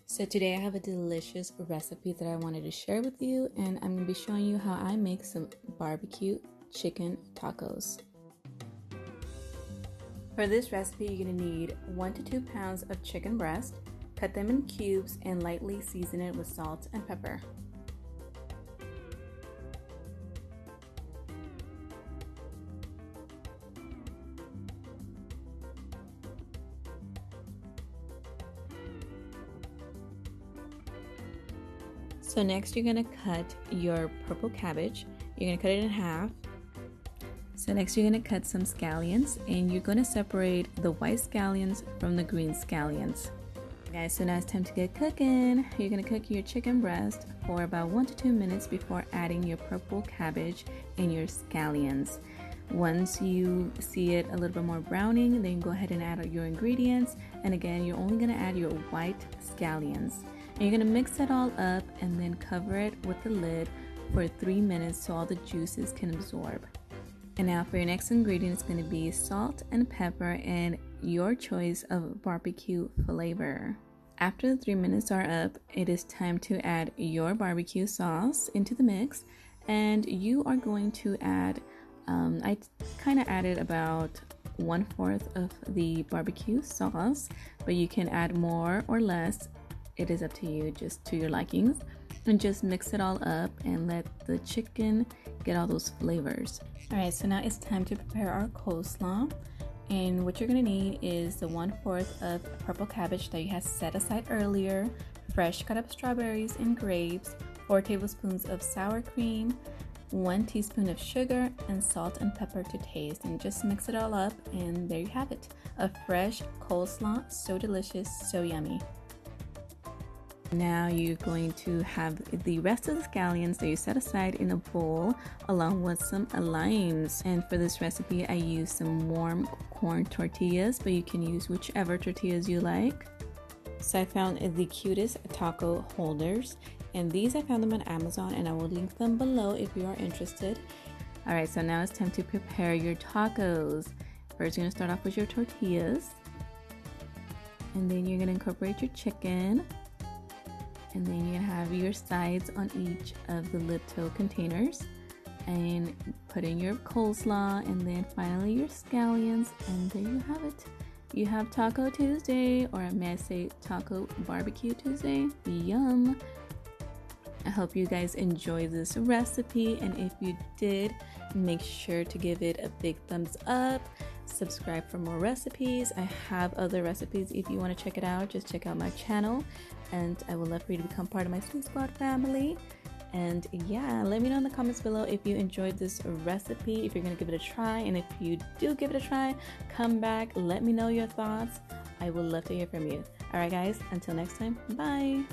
So today I have a delicious recipe that I wanted to share with you, and I'm going to be showing you how I make some barbecue chicken tacos. For this recipe, you're going to need 1 to 2 pounds of chicken breast. Cut them in cubes and lightly season it with salt and pepper. So next you're going to cut your purple cabbage. You're going to cut it in half. So next you're going to cut some scallions, and you're going to separate the white scallions from the green scallions. Guys, so now it's time to get cooking. You're going to cook your chicken breast for about 1 to 2 minutes before adding your purple cabbage and your scallions. Once you see it a little bit more browning, then go ahead and add your ingredients. And again, you're only going to add your white scallions. And you're going to mix it all up and then cover it with the lid for 3 minutes so all the juices can absorb. And now for your next ingredient, it's going to be salt and pepper and your choice of barbecue flavor. After the 3 minutes are up, it is time to add your barbecue sauce into the mix. And you are going to add, I kind of added about 1/4 of the barbecue sauce, but you can add more or less. It is up to you, just to your likings. And just mix it all up and let the chicken get all those flavors. Alright, so now it's time to prepare our coleslaw. And what you're going to need is the 1/4 of purple cabbage that you had set aside earlier, fresh cut up strawberries and grapes, 4 tablespoons of sour cream, 1 teaspoon of sugar, and salt and pepper to taste. And just mix it all up, and there you have it. A fresh coleslaw, so delicious, so yummy. Now you're going to have the rest of the scallions that you set aside in a bowl along with some limes. And for this recipe I use some warm corn tortillas, but you can use whichever tortillas you like. So I found the cutest taco holders, and these I found them on Amazon, and I will link them below if you are interested. Alright, so now it's time to prepare your tacos. First you're going to start off with your tortillas, and then you're going to incorporate your chicken. And then you're gonna have your sides on each of the lip toe containers, and put in your coleslaw, and then finally your scallions, and there you have it. You have Taco Tuesday, or may I say Taco Barbecue Tuesday. Yum! I hope you guys enjoyed this recipe, and if you did, make sure to give it a big thumbs up. Subscribe for more recipes. I have other recipes. If you want to check it out, just check out my channel, and I would love for you to become part of my Sweet Squad family. And yeah, let me know in the comments below if you enjoyed this recipe, if you're gonna give it a try, and if you do give it a try, come back, let me know your thoughts. I would love to hear from you. All right guys, until next time, bye.